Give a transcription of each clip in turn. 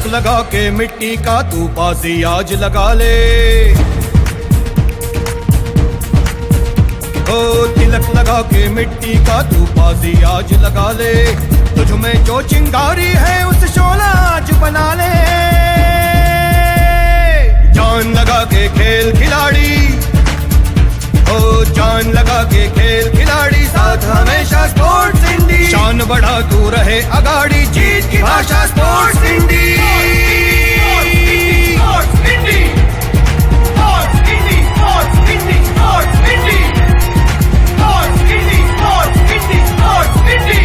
तिलक लगा के मिट्टी का तू बाजी आज लगा ले, ओ तिलक लगा के मिट्टी का तू बाजी आज लगा ले, तुझ में जो चिंगारी है उस शोला आज बना ले, जान लगा के खेल खिलाड़ी, ओ जान लगा के खेल खिलाड़ी, साथ हमेशा स्पोर्ट्स इंडी, शान बढ़ा तू रहे अगाड़ी, जीत की भाषा स्पोर्ट्स इंडी, स्पोर्ट्स इंडी, स्पोर्ट्स इंडी, स्पोर्ट्स इंडी, स्पोर्ट्स इंडी, स्पोर्ट्स इंडी, स्पोर्ट्स इंडी, स्पोर्ट्स इंडी।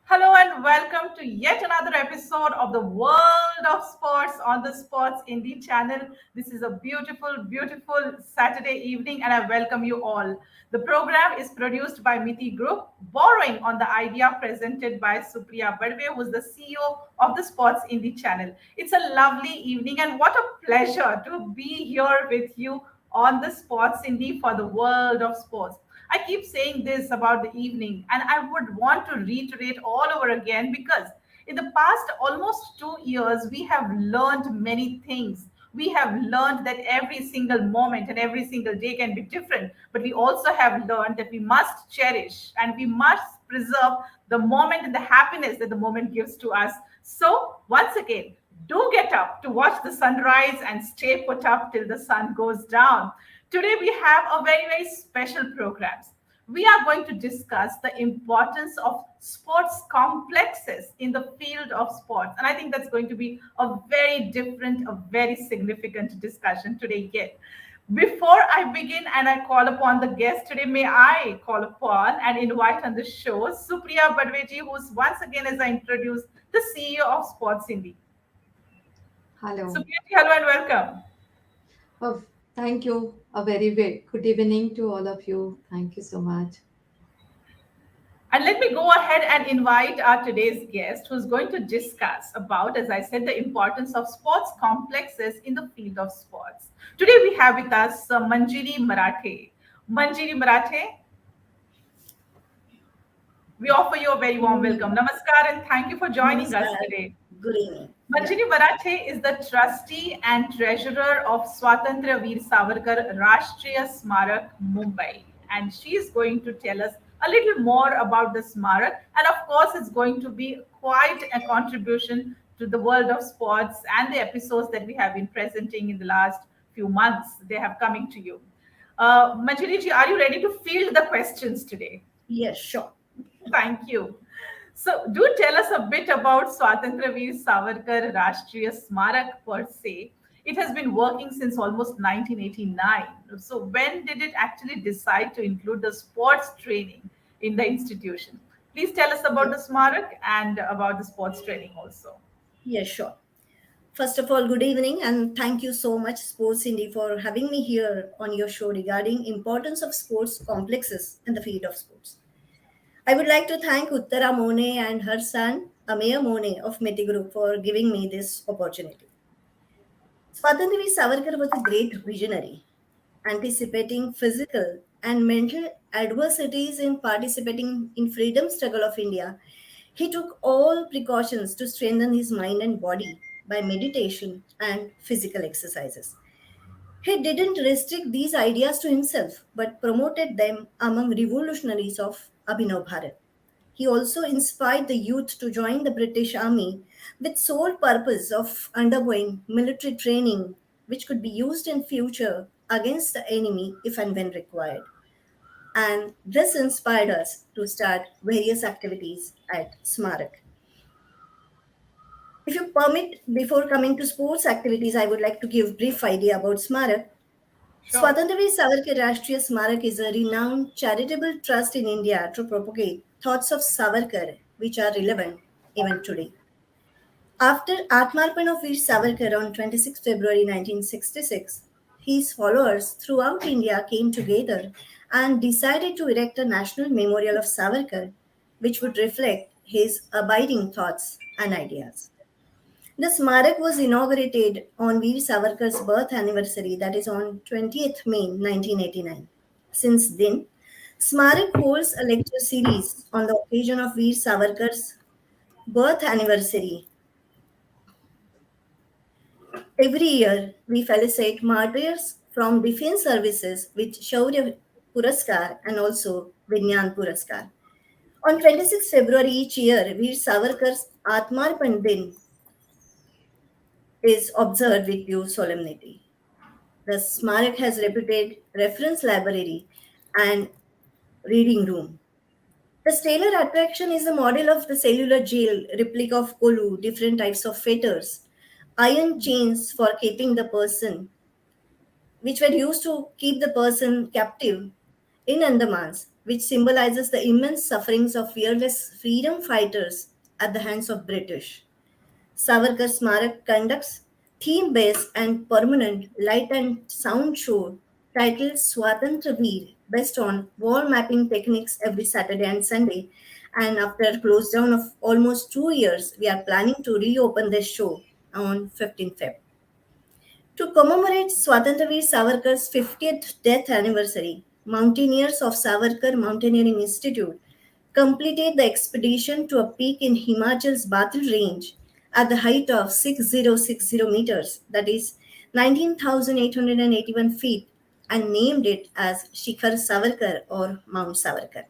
Hello and welcome to yet another episode of the World of Sports on the Sportsindi channel. This is a beautiful, beautiful Saturday evening and I welcome you all. The program is produced by Miti Group, borrowing on the idea presented by Supriya Badve, who is the CEO of the Sportsindi channel. It's a lovely evening and what a pleasure to be here with you on the Sportsindi for the world of sports. I keep saying this about the evening, and I would want to reiterate all over again because in the past almost 2 years, we have learned many things. We have learned that every single moment and every single day can be different, but we also have learned that we must cherish and we must preserve the moment and the happiness that the moment gives to us. So, once again, do get up to watch the sunrise and stay put up till the sun goes down. Today we have a very, very special program. We are going to discuss the importance of sports complexes in the field of sports. And I think that's going to be a very different, a very significant discussion today yet. Before I begin and I call upon the guest today, may I call upon and invite on the show Supriya Badve, who's once again, as I introduce, the CEO of Sportsindi. Hello. Supriya, hello and welcome. Oh, thank you. A very good evening to all of you. Thank you so much. And let me go ahead and invite our today's guest who's going to discuss about, as I said, the importance of sports complexes in the field of sports. Today we have with us Manjiri Marathe. Manjiri Marathe, we offer you a very warm welcome. Namaskar and thank you for joining us today. Good evening. Manjiri Marathe is the trustee and treasurer of Swatantryaveer Sawarkar Rashtriya Smarak, Mumbai. And she is going to tell us a little more about the Smarak. And of course, it's going to be quite a contribution to the world of sports and the episodes that we have been presenting in the last few months. They have coming to you. Manjiri ji, are you ready to field the questions today? Yes, sure. Thank you. So, do tell us a bit about Swatantryaveer Savarkar Rashtriya Smarak per se. It has been working since almost 1989. So, when did it actually decide to include the sports training in the institution? Please tell us about the Smarak and about the sports training also. Yes, sure. First of all, good evening and thank you so much, Sportsindi, for having me here on your show regarding importance of sports complexes in the field of sports. I would like to thank Uttara Mone and her son, Ameya Mone of Miti Group for giving me this opportunity. Swatantryaveer Savarkar was a great visionary, anticipating physical and mental adversities in participating in freedom struggle of India. He took all precautions to strengthen his mind and body by meditation and physical exercises. He didn't restrict these ideas to himself, but promoted them among revolutionaries of Abhinav Bharat. He also inspired the youth to join the British Army with sole purpose of undergoing military training, which could be used in future against the enemy if and when required. And this inspired us to start various activities at Smarak. If you permit, before coming to sports activities, I would like to give brief idea about Smarak. Sure. Swatantryaveer Savarkar Rashtriya Smarak is a renowned charitable trust in India to propagate thoughts of Savarkar, which are relevant even today. After Atmarpan of Veer Savarkar on 26 February 1966, his followers throughout India came together and decided to erect a national memorial of Savarkar, which would reflect his abiding thoughts and ideas. The Smarak was inaugurated on Veer Savarkar's birth anniversary, that is on 20th May 1989. Since then, Smarak holds a lecture series on the occasion of Veer Savarkar's birth anniversary. Every year, we felicitate martyrs from defense services with Shaurya Puraskar and also Vinyan Puraskar. On 26 February each year, Veer Savarkar's Atmarpan Din is observed with due solemnity. The Smarak has reputed reference library and reading room. The stellar attraction is a model of the cellular jail, replica of Kolu, different types of fetters, iron chains for keeping the person, which were used to keep the person captive in Andamans, which symbolizes the immense sufferings of fearless freedom fighters at the hands of British. Savarkar Smarak conducts theme-based and permanent light and sound show titled Swatantryaveer based on wall mapping techniques every Saturday and Sunday. And after a close down of almost 2 years, we are planning to reopen this show on 15th Feb. To commemorate Swatantraveer Savarkar's 50th death anniversary, mountaineers of Savarkar Mountaineering Institute completed the expedition to a peak in Himachal's Batul range at the height of 6060 meters, that is 19,881 feet, and named it as Shikhar Savarkar or Mount Savarkar.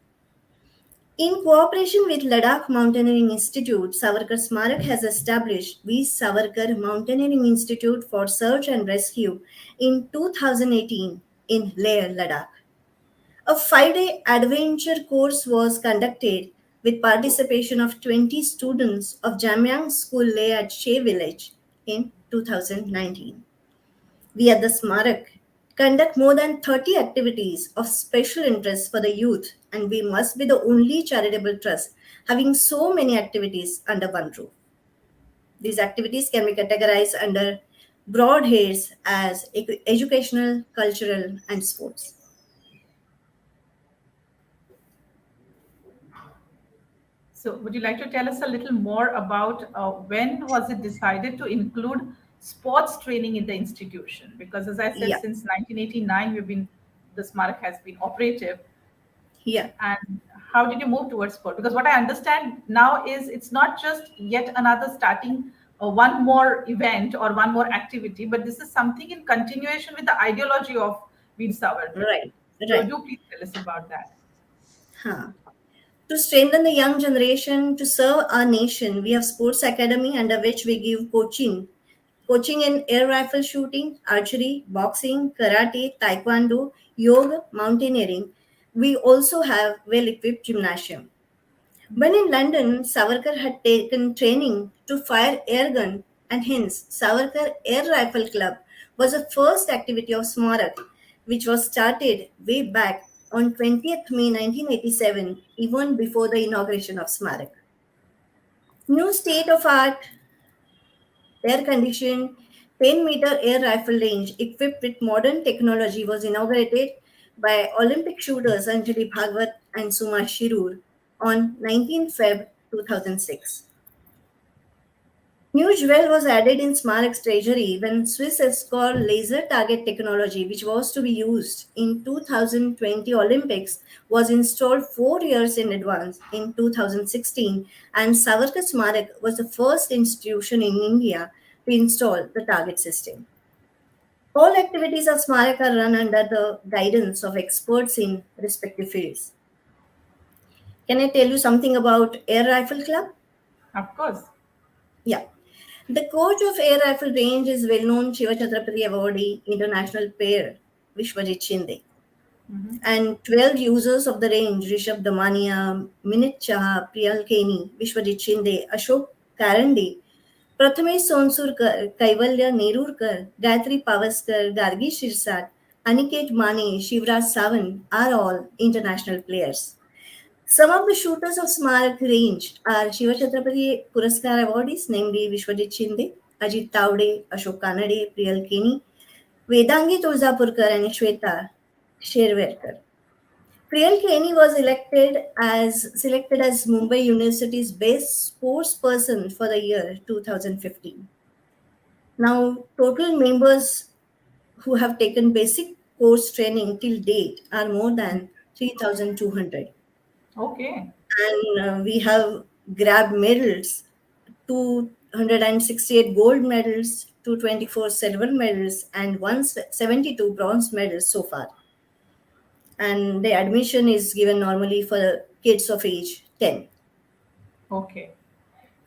In cooperation with Ladakh Mountaineering Institute, Savarkar Smarak has established V. Savarkar Mountaineering Institute for Search and Rescue in 2018 in Leh, Ladakh. A 5-day adventure course was conducted with participation of 20 students of Jamyang School Leh at Shea Village in 2019. We at the Smarak conduct more than 30 activities of special interest for the youth, and we must be the only charitable trust having so many activities under one roof. These activities can be categorized under broad heads as educational, cultural, and sports. So, would you like to tell us a little more about when was it decided to include sports training in the institution? Because, as I said, Yeah, since 1989, the Smarak has been operative. yeah. And how did you move towards sport? Because what I understand now is it's not just yet another starting one more event or one more activity, but this is something in continuation with the ideology of Veer Savarkar. Right, So, right. do please tell us about that. Huh. To strengthen the young generation to serve our nation, we have Sports Academy under which we give coaching in air rifle shooting, archery, boxing, karate, taekwondo, yoga, mountaineering. We also have well-equipped gymnasium. When in London, Savarkar had taken training to fire air gun, and hence Savarkar Air Rifle Club was the first activity of Smarak, which was started way back on 20th May 1987, even before the inauguration of Smarak. New state-of-art air-conditioned 10-meter air rifle range equipped with modern technology was inaugurated by Olympic shooters Anjali Bhagwat and Suma Shirur on 19 Feb 2006. New jewel was added in Smarak's treasury when Swiss Escort laser target technology, which was to be used in 2020 Olympics, was installed 4 years in advance in 2016, and Savarkar Smarak was the first institution in India to install the target system. All activities of Smarak are run under the guidance of experts in respective fields. Can I tell you something about Air Rifle Club? Of course. Yeah. The coach of Air Rifle Range is well-known Shiva Chhatrapati awardee international pair Vishwajit Shinde. Mhm. And 12 users of the range, Rishabh Damania, Minit Chaha, Priyal Keni, Vishwajit Shinde, Ashok Karande, Prathamesh Sonsurkar, Kaivalya Nerurkar, Gayatri Pavaskar, Gargi Shirsat, Aniket Mane, Shivraj Savant are all international players. Some of the shooters of Smarak range are Shiva Chhatrapati Puraskar awardees, namely Vishwajit Shinde, Ajit Taude, Ashok Kanade, Priyal Keni, Vedangi Tulzapurkar, and Shweta Sherverkar. Priyal Keni was selected as Mumbai University's best sports person for the year 2015. Now, total members who have taken basic course training till date are more than 3,200. Okay. And we have grabbed medals, 268 gold medals, 224 silver medals, and 172 bronze medals so far. And the admission is given normally for kids of age 10. Okay.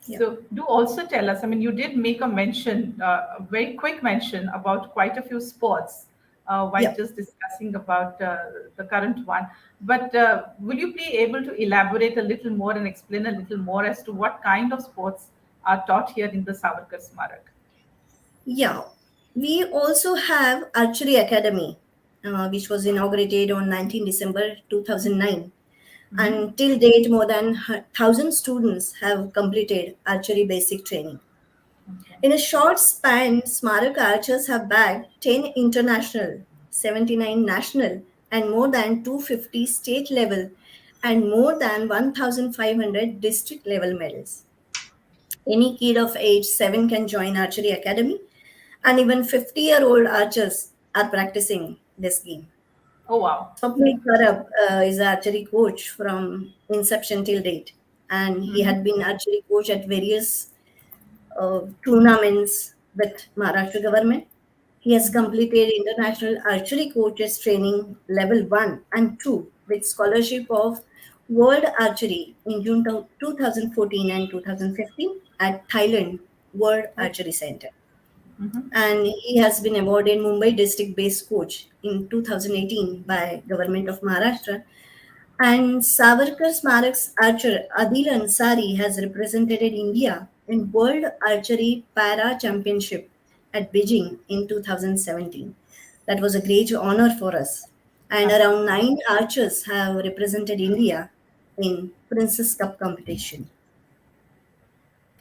Yeah. So do also tell us, I mean, you did make a mention, a very quick mention about quite a few sports while Yeah. just discussing about the current one. But will you be able to elaborate a little more and explain a little more as to what kind of sports are taught here in the Savarkar Smarak? Yeah, we also have Archery Academy, which was inaugurated on 19 December 2009. Mhm. And till date, more than 1,000 students have completed archery basic training. Okay. In a short span, Smarak archers have bagged 10 international, 79 national, and more than 250 state level and more than 1,500 district level medals. Any kid of age 7 can join Archery Academy, and even 50-year-old archers are practicing this game. Oh, wow. Swapnil Sarab is an archery coach from inception till date, and he Mhm. had been archery coach at various tournaments with Maharashtra government. He has completed international archery coaches training level 1 and 2 with scholarship of World Archery in June 2014 and 2015 at Thailand World Oh, Archery Center. mhm. And he has been awarded Mumbai District Base Coach in 2018 by Government of Maharashtra. And Savarkar Smarak's archer Adil Ansari has represented India in World Archery Para Championship at Beijing in 2017. That was a great honor for us. And around Absolutely. 9 archers have represented India in Princess Cup competition.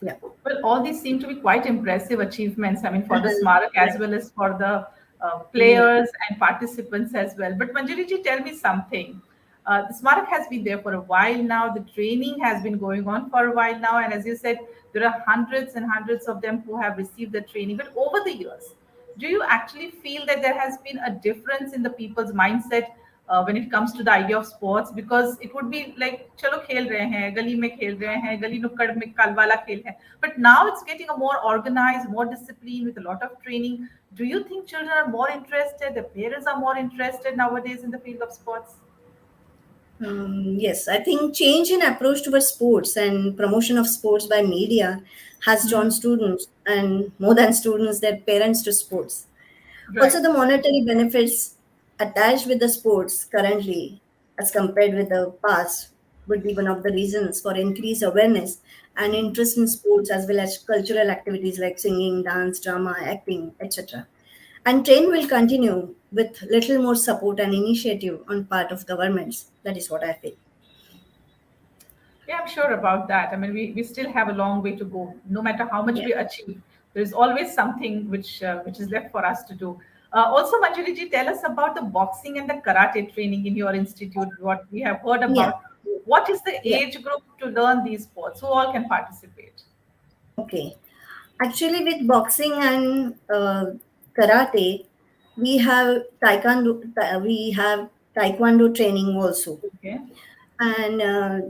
Yeah. Well, all these seem to be quite impressive achievements. I mean, for the Smarak as Right. well as for the Yeah. players and participants as well. But Manjiri ji, tell me something. The Smarak has been there for a while now. The training has been going on for a while now. And as you said, there are hundreds and hundreds of them who have received the training. But over the years, do you actually feel that there has been a difference in the people's mindset when it comes to the idea of sports? Because it would be like chalo khel rahe hain, gali mein khel rahe hain, gali nukkad mein kal wala khel hai. But now it's getting a more organized, more disciplined with a lot of training. Do you think children are more interested, the parents are more interested nowadays in the field of sports? Yes, I think change in approach towards sports and promotion of sports by media has drawn Hmm. students and more than students, their parents to sports. Also, Right. the monetary benefits attached with the sports currently, as compared with the past, would be one of the reasons for increased awareness and interest in sports as well as cultural activities like singing, dance, drama, acting, etc. And trend will continue with little more support and initiative on part of governments. That is what I feel. Yeah, I'm sure about that. I mean, we still have a long way to go. No matter how much Yeah. we achieve, there is always something which is left for us to do. Also, Manjuri ji, tell us about the boxing and the karate training in your institute. What we have heard Yeah. about. What is the Yeah. age group to learn these sports? Who all can participate? Okay. Actually, with boxing and karate, we have taekwondo training also. Okay. And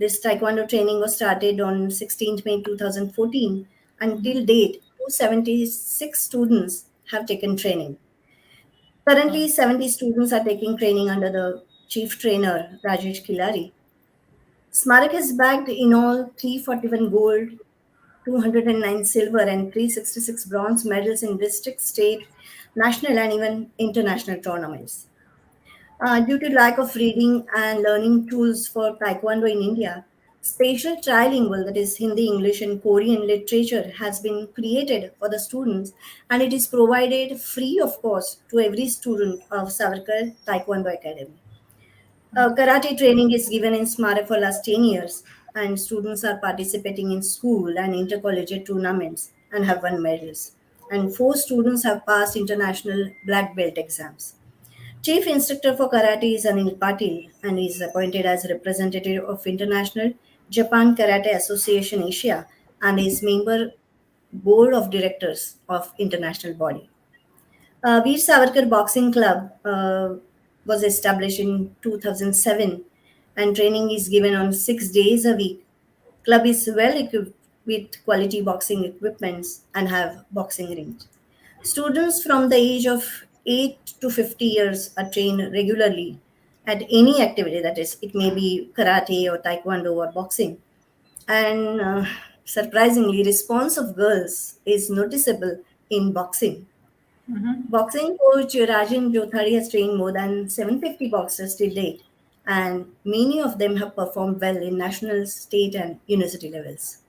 this taekwondo training was started on 16th May 2014. Mhm. Until date, 276 students have taken training. Oh, Currently, 70 students are taking training under the chief trainer, Rajesh Kilari. Smarak has bagged in all 341 gold, 209 silver, and 366 bronze medals in district, state, national, and even international tournaments. Due to lack of reading and learning tools for Taekwondo in India, special trilingual, that is Hindi, English, and Korean literature, has been created for the students, and it is provided free of cost to every student of Savarkar Taekwondo Academy. Karate training is given in Smarak for last 10 years, and students are participating in school and intercollegiate tournaments and have won medals. And 4 students have passed international black belt exams. Chief instructor for karate is Anil Patil and is appointed as representative of International Japan Karate Association Asia and is member board of directors of international body. Veer Savarkar Boxing Club was established in 2007, and training is given on 6 days a week. Club is well equipped with quality boxing equipments and have boxing rings. Students from the age of 8 to 50 years are trained regularly at any activity, that is, it may be karate or taekwondo or boxing. And surprisingly, response of girls is noticeable in boxing. Mhm. Boxing coach Rajan Jothari has trained more than 750 boxers till date, and many of them have performed well in national, state, and university levels.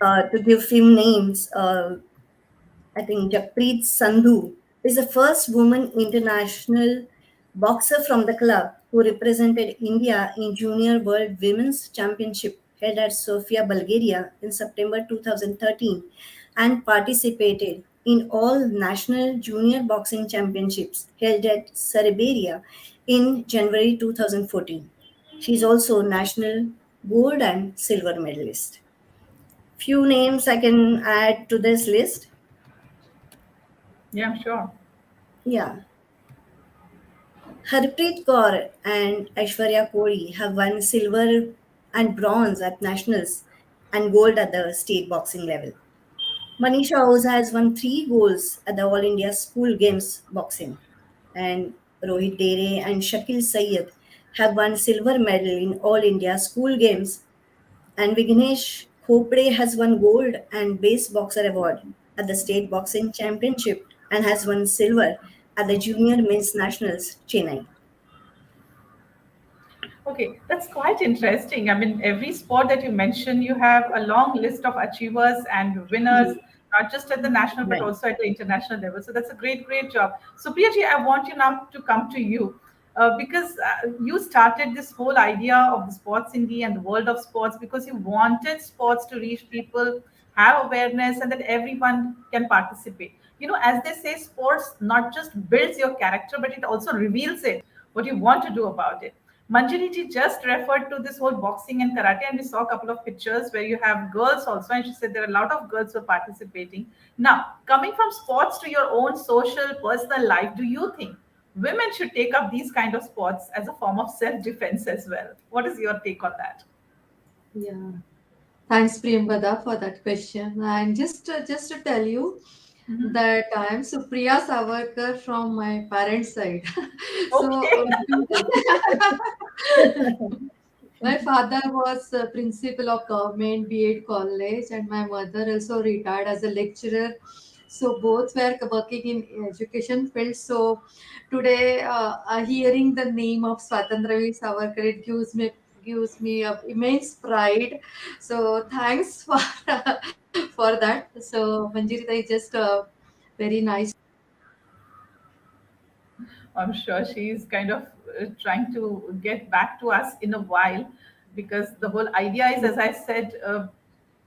To give few names, I think Jappreet Sandhu is the first woman international boxer from the club who represented India in Junior World Women's Championship held at Sofia, Bulgaria in September 2013 and participated in all national junior boxing championships held at Serbia in January 2014. She is also national gold and silver medalist. Few names I can add to this list. Yeah, sure. Yeah, Harpreet Kaur and Aishwarya Kori have won silver and bronze at nationals and gold at the state boxing level. Manisha Oza has won 3 golds at the All India School Games boxing, and Rohit Dere and Shakil Sayyed have won silver medal in All India School Games, and Vignesh Khopre has won gold and base boxer award at the state boxing championship and has won silver at the junior men's nationals Chennai. Okay, that's quite interesting. I mean, every sport that you mentioned, you have a long list of achievers and winners, Mhm. not just at the national but Right. also at the international level. So that's a great, great job. So, Priyaji, I want you now to come to you because you started this whole idea of the sports indie and the world of sports because you wanted sports to reach people, have awareness, and that everyone can participate. You know, as they say, sports not just builds your character, but it also reveals it, what you want to do about it. Manjiri ji just referred to this whole boxing and karate, and we saw a couple of pictures where you have girls also, and she said there are a lot of girls who are participating. Now, coming from sports to your own social, personal life, do you think women should take up these kind of sports as a form of self-defense as well? What is your take on that? Yeah. Thanks, Priyamvada, for that question. And just to tell you Mhm. that I am Supriya Sawarkar from my parents' side. So Okay. my father was principal of government B.Ed college, and my mother also retired as a lecturer. So both were working in education field. So today, hearing the name of Swatantryaveer Savarkar, it gives me a immense pride. So thanks for for that. So Manjiri, I just very nice. I'm sure she's kind of trying to get back to us in a while because the whole idea is, as I said,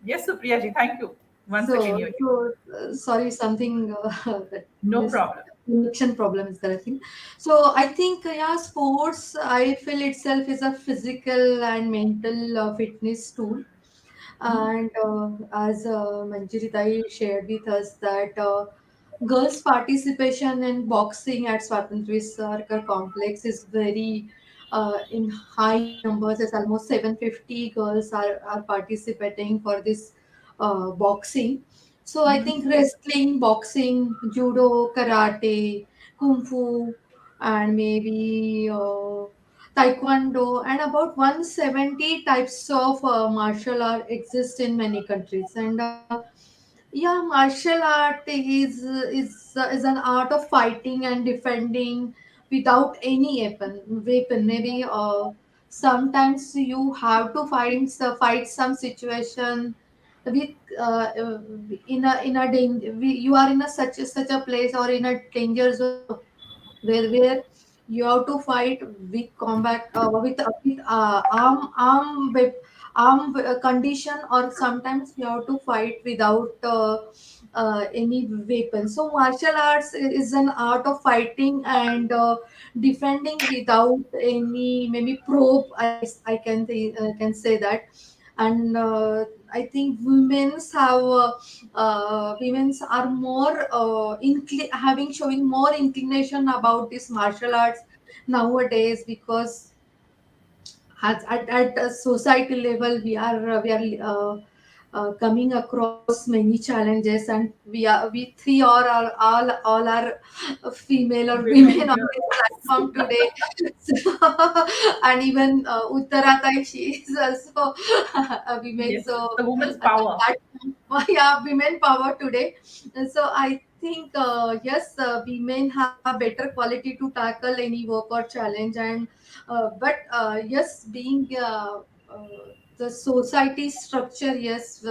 yes, Supriya ji, thank you. Once again, you're here. Sorry, something that No mis problem. connection problem is there, I think. So I think yeah, sports I feel itself is a physical and mental fitness tool. And as Manjiri Dai shared with us that girls' participation in boxing at Swatantrya Sarkar complex is very in high numbers. It's almost 750 girls are participating for this boxing. So I Mhm. think wrestling, boxing, judo, karate, kung fu, and maybe taekwondo, and about 170 types of martial art exist in many countries. And yeah, martial art is an art of fighting and defending without any weapon. Maybe sometimes you have to fight some situation with in a danger. You are in a such a place or in a danger zone where you have to fight with combat with condition, or sometimes you have to fight without any weapon. So martial arts is an art of fighting and defending without any maybe probe. I can say that. And I think women's are more having showing more inclination about this martial arts, nowadays, because at a society level we are coming across many challenges, and we three all are female or Women, women on yeah. this platform today. So, and even Uttara Tai, she is also a woman. Yes, So the woman's power. that yeah, women power today. So I think yes, women have better quality to tackle any work or challenge. And but yes, being the society structure, yes,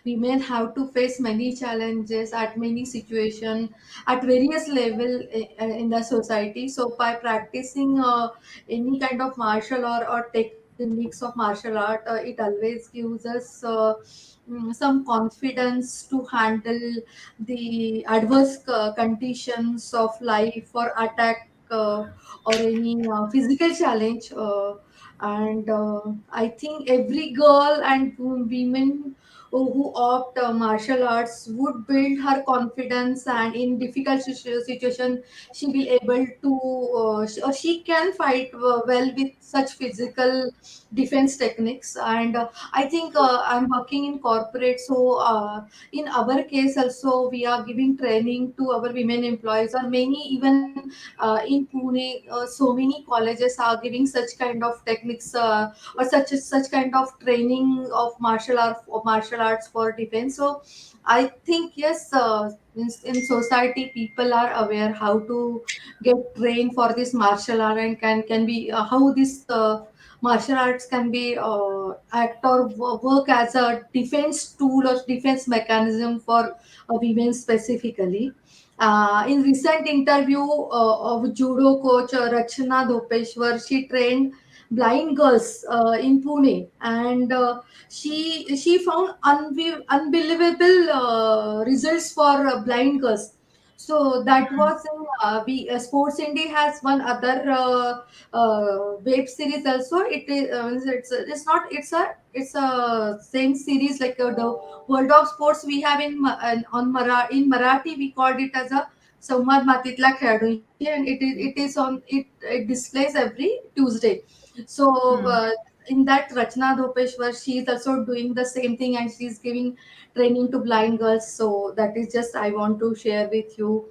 women have to face many challenges at many situation at various level in the society. So by practicing any kind of martial or techniques of martial art, it always gives us some confidence to handle the adverse conditions of life or attack or any physical challenge. And I think every girl and women who opt martial arts would build her confidence, and in difficult situation she will able to or she can fight well with such physical defense techniques. And I think I'm working in corporate, so in our case also we are giving training to our women employees, or many even in Pune, so many colleges are giving such kind of techniques or such kind of training of martial arts for defense. So I think yes, in society people are aware how to get trained for this martial art, and can be how this martial arts can be act or work as a defense tool or defense mechanism for women specifically. In recent interview of judo coach Rachna Dhopeshwar, she trained blind girls in Pune, and she found unbelievable results for blind girls. So that was in Sports India has one other web series also. It is it's not it's a same series like the World of Sports we have in Marathi. We called it as a संवाद मातीतला खेळाडूंशी, and it displays every Tuesday. So Hmm. in that Rachna Dhopeshwar, she is also doing the same thing, and she's giving training to blind girls. So that is just I want to share with you.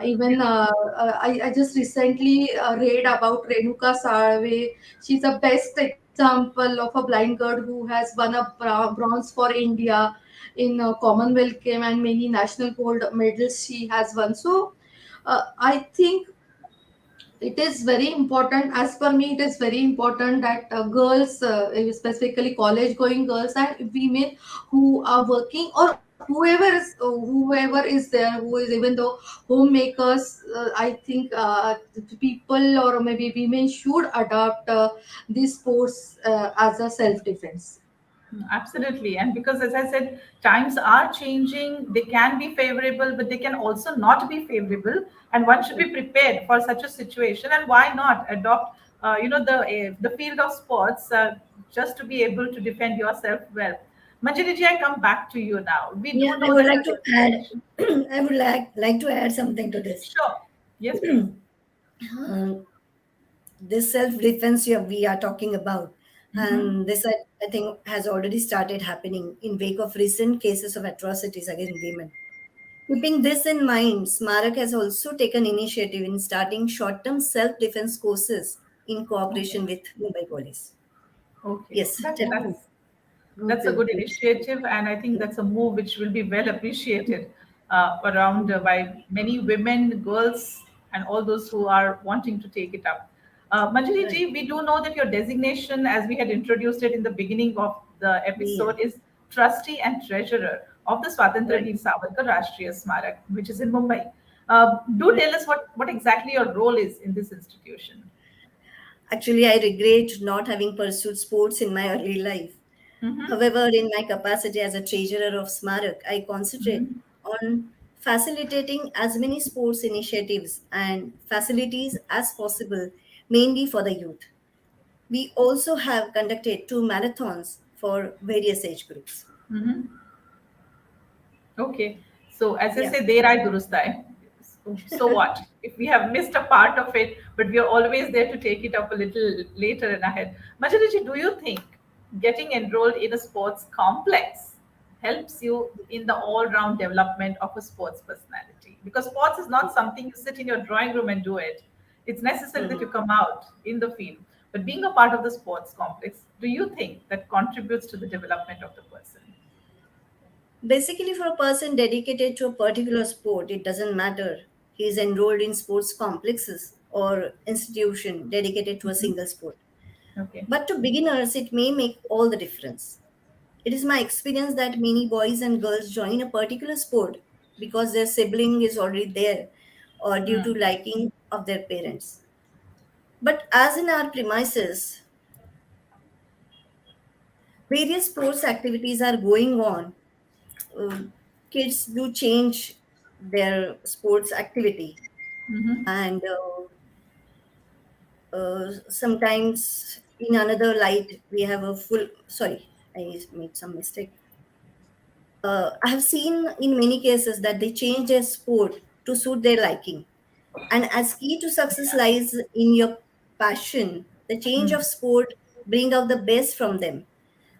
Even I just recently read about Renuka Salve. She's the best example of a blind girl who has won a bronze for India in Commonwealth Game, and many national gold medals she has won. So I think it is very important. As per me, it is very important that girls, specifically college going girls and women who are working, or whoever is there, who is even though homemakers, I think people or maybe women should adopt these sports as a self defense. Absolutely. And because, as I said, times are changing, they can be favorable, but they can also not be favorable. And one should be prepared for such a situation. And why not adopt, the field of sports just to be able to defend yourself well. Manjiri ji, I come back to you now. We Yeah, do I know would that like your to add. designation. I would like to add something to this. Sure. Yes, please. Um, this self defense we are talking about, Mm-hmm. and this I think has already started happening in wake of recent cases of atrocities against women. Keeping this in mind, Smarak has also taken initiative in starting short-term self-defense courses in Okay. cooperation with Mumbai Police. Okay. Yes, That, tell me. that's That's a Okay, good okay. initiative, and I think that's a move which will be well appreciated around by many women, girls, and all those who are wanting to take it up. Manjari Right. ji, we do know that your designation, as we had introduced it in the beginning of the Yeah, episode, is Trustee and Treasurer of the right. Swatantryaveer Sawarkar Rashtriya Smarak, which is in Mumbai. Do Right. tell us what exactly your role is in this institution. Actually, I regret not having pursued sports in my early life. Mm-hmm. However, in my capacity as a treasurer of Smarak, I concentrate on facilitating as many sports initiatives and facilities as possible, mainly for the youth. We also have conducted two marathons for various age groups. Mm-hmm. Okay. So as I Yeah, say, there I durustai. So what if we have missed a part of it, but we are always there to take it up a little later and ahead? Majority, do you think getting enrolled in a sports complex helps you in the all-round development of a sports personality? Because sports is not something you sit in your drawing room and do it. It's necessary that you come out in the field. But being a part of the sports complex, do you think that contributes to the development of the person? Basically, for a person dedicated to a particular sport, it doesn't matter. He is enrolled in sports complexes or institution dedicated to a single sport. Okay. But to beginners, it may make all the difference. It is my experience that many boys and girls join a particular sport because their sibling is already there or due to liking of their parents. But as in our premises, various sports activities are going on. Uh, Kids do change their sports activity, and sometimes in another light we have a full. Sorry, I made some mistake. I have seen in many cases that they change their sport to suit their liking. And as key to success lies in your passion, the change of sport bring out the best from them.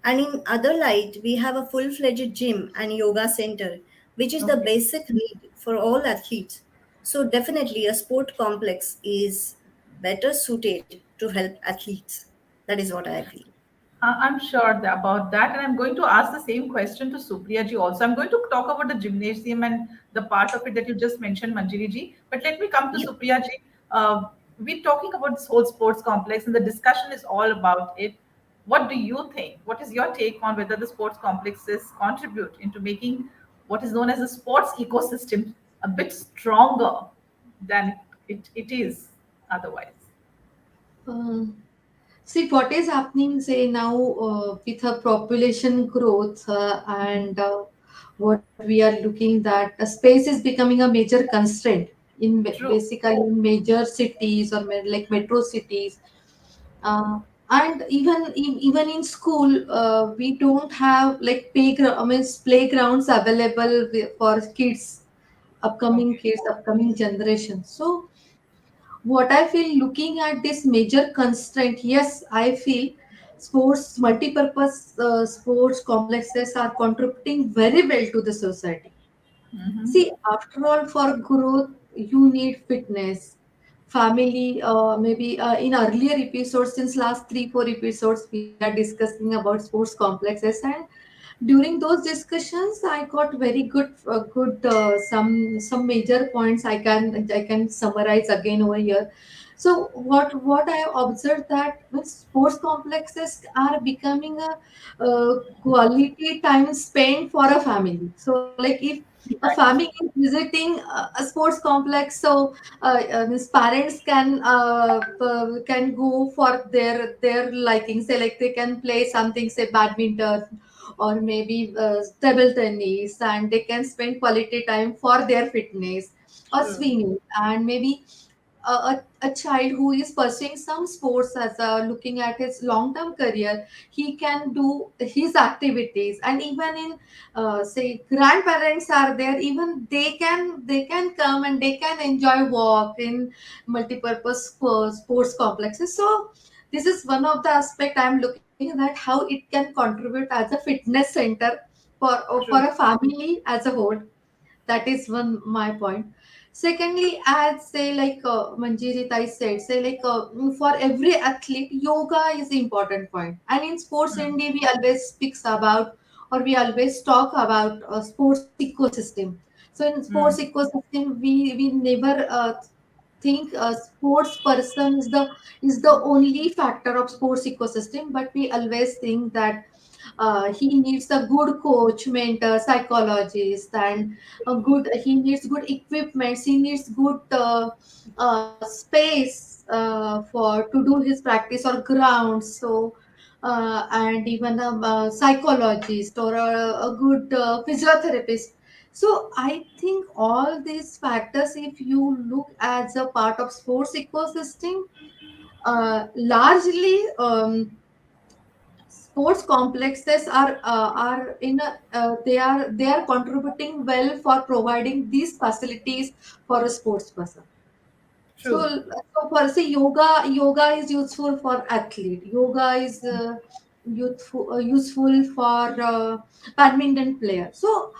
And in other light, we have a full-fledged gym and yoga center, which is the Okay. basic need for all athletes. So definitely a sport complex is better suited to help athletes. That is what I feel. I'm sure about that, and I'm going to ask the same question to Supriya ji also. I'm going to talk about the gymnasium and the part of it that you just mentioned, Manjiri ji. But let me come to Yeah. Supriya ji. We're talking about this whole sports complex, and the discussion is all about it. What do you think? What is your take on whether the sports complexes contribute into making what is known as a sports ecosystem a bit stronger than it is otherwise? Um, See what is happening, say now with a population growth and what we are looking that space is becoming a major constraint in True. basically in major cities or like metro cities. And even in school, we don't have like playground, I mean, playgrounds available for kids, upcoming Okay. kids, upcoming generation. So what I feel looking at this major constraint, yes, I feel sports, multi-purpose sports complexes are contributing very well to the society. See, after all, for growth, you need fitness, family. Maybe in earlier episodes, since last 3 4 episodes, we are discussing about sports complexes, and during those discussions, I got very good some major points I can summarize again over here. So what I have observed that when sports complexes are becoming a quality time spent for a family. So like if a family is visiting a sports complex, so his parents can go for their liking. Say like they can play something, say badminton or maybe table tennis, and they can spend quality time for their fitness or True. swimming, and maybe a child who is pursuing some sports as looking at his long term career, he can do his activities. And even in say grandparents are there, even they can come and they can enjoy walk in multi-purpose sports complexes. So this is one of the aspect I'm looking at, how it can contribute as a fitness center for True. a family as a whole. That is one my point. Secondly, as say like Manjiri Tai said, say like for every athlete, yoga is the important point. And in Sports India, we always speaks about or we always talk about sports ecosystem. So in sports ecosystem, we never think a sports person is the only factor of sports ecosystem, but we always think that he needs a good coach, mentor, psychologist, and a good. He needs good equipment. He needs good space for to do his practice or grounds. So. And even a psychologist or a good physiotherapist. So I think all these factors, if you look as a part of sports ecosystem, largely sports complexes are in a, they are contributing well for providing these facilities for a sports person. So, True. so for say yoga is useful for athlete. Yoga is useful for badminton player. So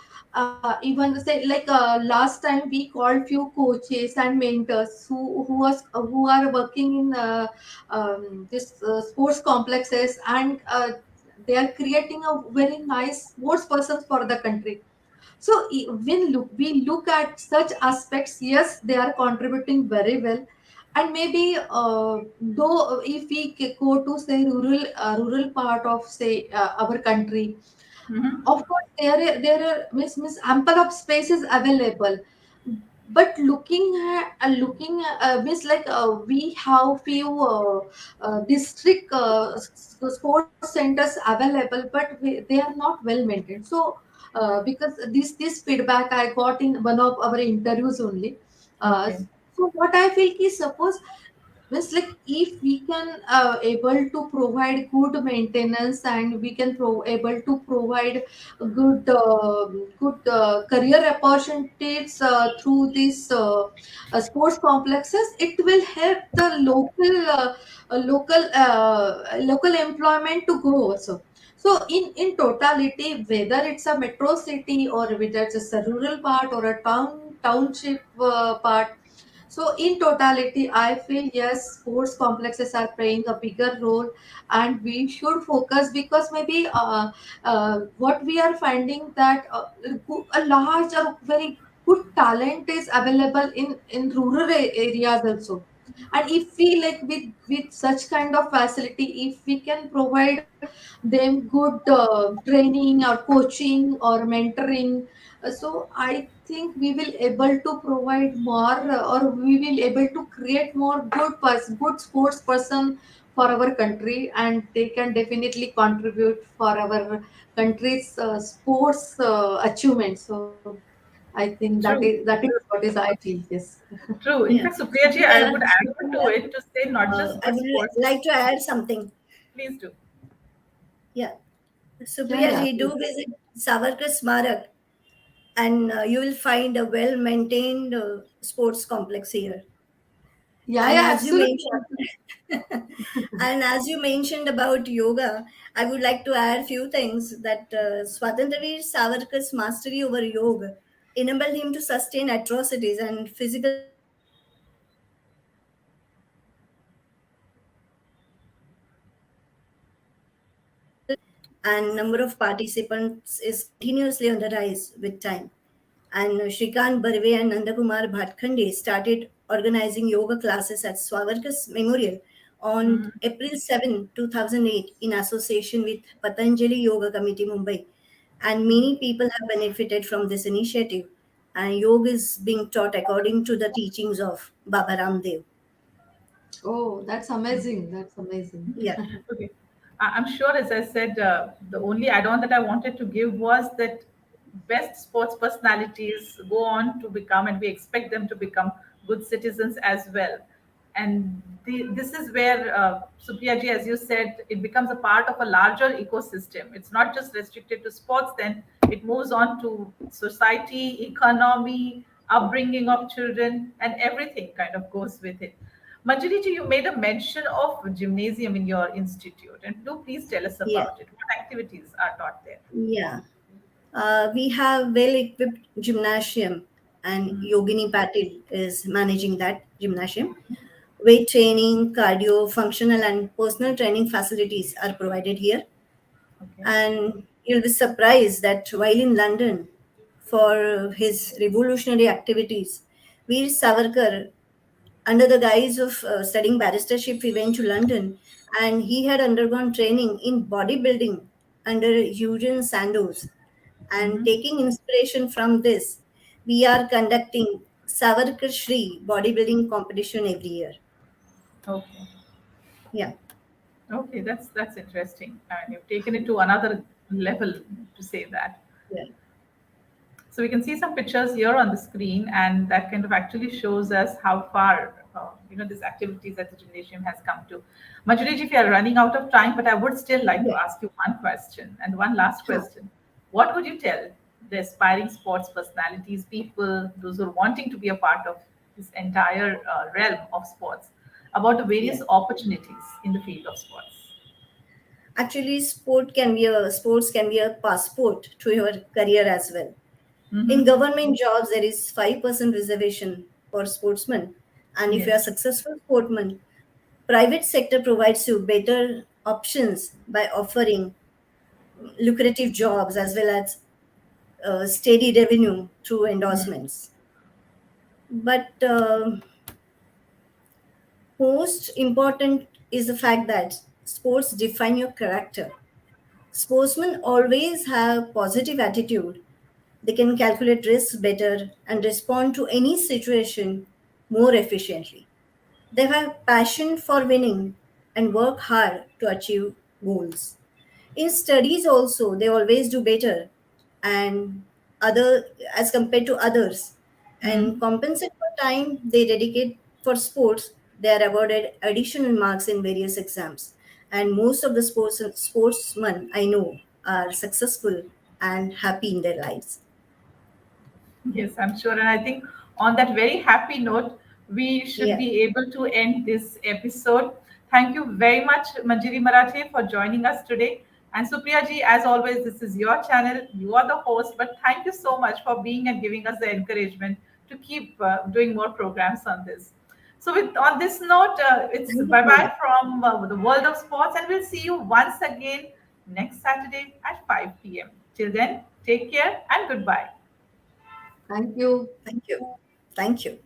even say like last time we called few coaches and mentors who are working in this sports complexes, and they are creating a very nice sports person for the country. So we look at such aspects, yes, they are contributing very well. And maybe though if we go to say rural part of say our country, Hmm. of course there are miss ample of spaces available. But looking at means like we have few district sports centers available, but they are not well maintained. So because this feedback I got in one of our interviews only. Uh, Okay. so what I feel is, suppose means like if we can able to provide good maintenance, and we can able to provide good career opportunities through these sports complexes, it will help the local employment to grow also. So in totality, whether it's a metro city or whether it's a rural part or a township part, so in totality, I feel yes, sports complexes are playing a bigger role, and we should focus, because maybe what we are finding that a large or very good talent is available in rural areas also. And if we like with such kind of facility, if we can provide them good training or coaching or mentoring, so I think we will able to provide more, or we will able to create more good sports person for our country, and they can definitely contribute for our country's sports achievements. So I think True. that is what is I feel. Yes. True. In Yeah. fact, Supriya ji, I Supriya, would add on to it to say not just I for would sports. like to add something. Please do. Yeah. Yeah, Supriya yeah, ji, do visit Savarkar Smarak, and you will find a well maintained sports complex here. yeah, And yeah, as you absolutely. mentioned, and as you mentioned about yoga, I would like to add few things that Swatantryaveer Savarkar's mastery over yoga enabled him to sustain atrocities and physical violence against British and number of participants is continuously on the rise with time. And Shrikant Barve and Nandakumar Bhatkhande started organizing yoga classes at Swavarkar's Memorial on April 7, 2008 in association with Patanjali Yoga Committee Mumbai. And many people have benefited from this initiative. And yoga is being taught according to the teachings of Baba Ramdev. Oh, that's amazing. That's amazing. Yeah, Okay. I'm sure, as I said, the only add on that I wanted to give was that best sports personalities go on to become, and we expect them to become good citizens as well. And this is where, Supriya ji, as you said, it becomes a part of a larger ecosystem. It's not just restricted to sports, then it moves on to society, economy, upbringing of children, and everything kind of goes with it. Manjiri ji, you made a mention of gymnasium in your institute, and do please tell us yeah, about it. What activities are taught there? yeah. We have well-equipped gymnasium, and Yogini Patil is managing that gymnasium. Weight training, cardio, functional, and personal training facilities are provided here. Okay. And you'll be surprised that while in London for his revolutionary activities, Veer Savarkar, under the guise of studying barristership, he went to London, and he had undergone training in bodybuilding under Eugene Sandoz. And taking inspiration from this, we are conducting Savarkar Shri bodybuilding competition every year. Okay. Yeah, Okay, that's interesting. And you've taken it to another level to say that. yeah. So we can see some pictures here on the screen, and that kind of actually shows us how far this activities at the gymnasium has come to. Manjari ji, if you are running out of time, but I would still like to Yeah, ask you one question and one last sure. question. What would you tell the aspiring sports personalities, people, those who are wanting to be a part of this entire realm of sports, about the various Yeah. opportunities in the field of sports? Actually, sports can be a passport to your career as well. In Mm-hmm. government jobs, there is 5% reservation for sportsmen, and if you are Yes. successful sportsman, private sector provides you better options by offering lucrative jobs as well as steady revenue through endorsements. But most important is the fact that sports define your character. Sportsmen always have positive attitude. They can calculate risks better and respond to any situation more efficiently. They have passion for winning and work hard to achieve goals. In studies also, they always do better and other as compared to others and Mm-hmm. compensate for time they dedicate for sports. They are awarded additional marks in various exams. And most of the sportsmen I know are successful and happy in their lives. Yes, I'm sure. And I think on that very happy note, we should Yeah. be able to end this episode. Thank you very much, Manjiri Marathe, for joining us today. And Supriya ji, as always, this is your channel. You are the host, but thank you so much for being and giving us the encouragement to keep doing more programs on this. So, with on this note, it's Thank you bye so bye much. from the world of sports, and we'll see you once again next Saturday at 5 p.m. Till then, take care and goodbye. Thank you. Thank you. Thank you.